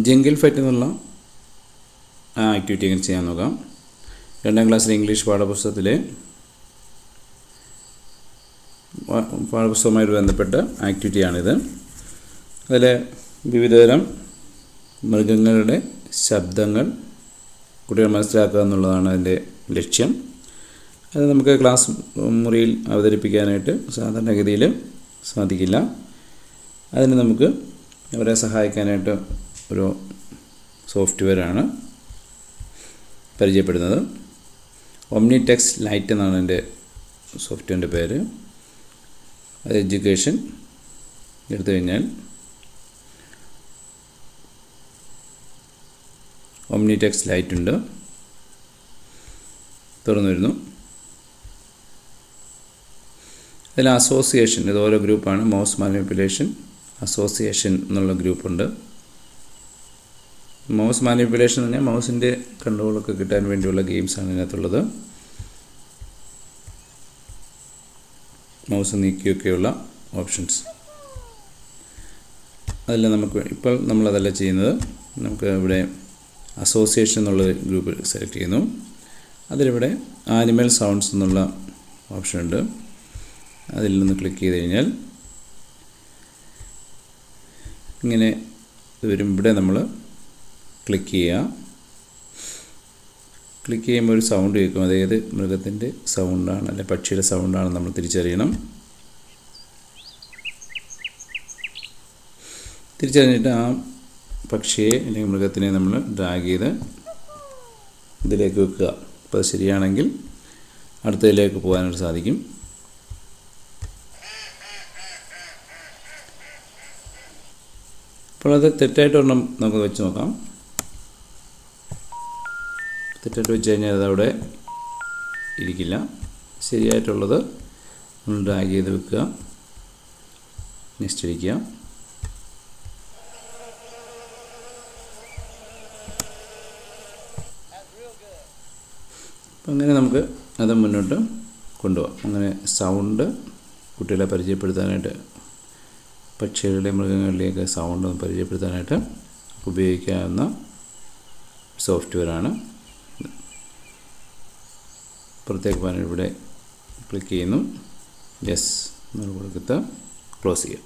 Jungle fight എന്നുള്ള activity എങ്ങനെ ചെയ്യാൻ നോക്കാം. 2ാം ക്ലാസ്സിലെ ഇംഗ്ലീഷ് പാഠപുസ്തകവുമായിട്ട് ബന്ധപ്പെട്ട ആക്ടിവിറ്റിയാണിത്. അതിൽ വിവിധതരം മൃഗങ്ങളുടെ ശബ്ദങ്ങൾ കുട്ടികൾ മനസ്സിലാക്കുക എന്നുള്ളതാണ് അതിൻ്റെ ലക്ഷ്യം. അത് നമുക്ക് ക്ലാസ് മുറിയിൽ അവതരിപ്പിക്കാനായിട്ട് സാധാരണഗതിയിൽ സാധിക്കില്ല. അതിന് നമുക്ക് അവരെ സഹായിക്കാനായിട്ട് ഒരു സോഫ്റ്റ്വെയറാണ് പരിചയപ്പെടുന്നത്. OmnituxLight എന്നാണ് എൻ്റെ സോഫ്റ്റ്വെയറിൻ്റെ പേര്. അത് എഡ്യൂക്കേഷൻ എടുത്തു കഴിഞ്ഞാൽ OmnituxLight ഉണ്ട്, തുറന്നു വരുന്നു. അതിൽ അസോസിയേഷൻ, ഇത് ഓരോ ഗ്രൂപ്പാണ്. മൗസ് മാനിപ്പുലേഷൻ അസോസിയേഷൻ എന്നുള്ള ഗ്രൂപ്പുണ്ട്. മൗസ് മാനിപ്പുലേഷൻ എന്ന് പറഞ്ഞാൽ മൗസിൻ്റെ കൺട്രോളൊക്കെ കിട്ടാൻ വേണ്ടിയുള്ള ഗെയിംസാണ് ഇതിനകത്തുള്ളത്. Mouse നീക്കിയൊക്കെയുള്ള options. അതെല്ലാം നമുക്ക് ഇപ്പോൾ നമ്മളതല്ല ചെയ്യുന്നത്. നമുക്ക് ഇവിടെ അസോസിയേഷൻ എന്നുള്ള ഗ്രൂപ്പ് സെലക്ട് ചെയ്യുന്നു. അതിലിവിടെ ആനിമൽ സൗണ്ട്സ് എന്നുള്ള ഓപ്ഷനുണ്ട്. അതിൽ നിന്ന് ക്ലിക്ക് ചെയ്ത് കഴിഞ്ഞാൽ ഇങ്ങനെ വരും. ഇവിടെ നമ്മൾ ക്ലിക്ക് ചെയ്യുക. ക്ലിക്ക് ചെയ്യുമ്പോൾ ഒരു സൗണ്ട് കേൾക്കും. അതായത് മൃഗത്തിൻ്റെ സൗണ്ടാണ് അല്ലെ പക്ഷിയുടെ സൗണ്ടാണ് നമ്മൾ തിരിച്ചറിയണം. തിരിച്ചറിഞ്ഞിട്ട് ആ പക്ഷിയെ അല്ലെങ്കിൽ മൃഗത്തിനെ നമ്മൾ ഡ്രാഗ് ചെയ്ത് ഇതിലേക്ക് വെക്കുക. അപ്പോൾ അത് ശരിയാണെങ്കിൽ അടുത്തതിലേക്ക് പോകാനായിട്ട് സാധിക്കും. അപ്പോൾ അത് തെറ്റായിട്ടൊരെണ്ണം നമുക്ക് വെച്ച് നോക്കാം. തെറ്റായിട്ട് വെച്ച് കഴിഞ്ഞാൽ അതവിടെ ഇരിക്കില്ല. ശരിയായിട്ടുള്ളത് നമ്മൾ ഡ്രാഗ് ചെയ്ത് വെക്കുക. നെക്സ്റ്റ് അടിക്കുക. അപ്പം അങ്ങനെ നമുക്ക് അത് മുന്നോട്ട് കൊണ്ടുപോകാം. അങ്ങനെ സൗണ്ട് കുട്ടികളെ പരിചയപ്പെടുത്താനായിട്ട്, പക്ഷികളുടെ മൃഗങ്ങളിലേക്ക് സൗണ്ട് പരിചയപ്പെടുത്താനായിട്ട് ഉപയോഗിക്കാവുന്ന സോഫ്റ്റ്വെയറാണ്. പുറത്തേക്ക് പോകാൻ ഇവിടെ ക്ലിക്ക് ചെയ്യുന്നു. യെസ് എന്ന് കൊടുത്ത് ക്ലോസ് ചെയ്യാം.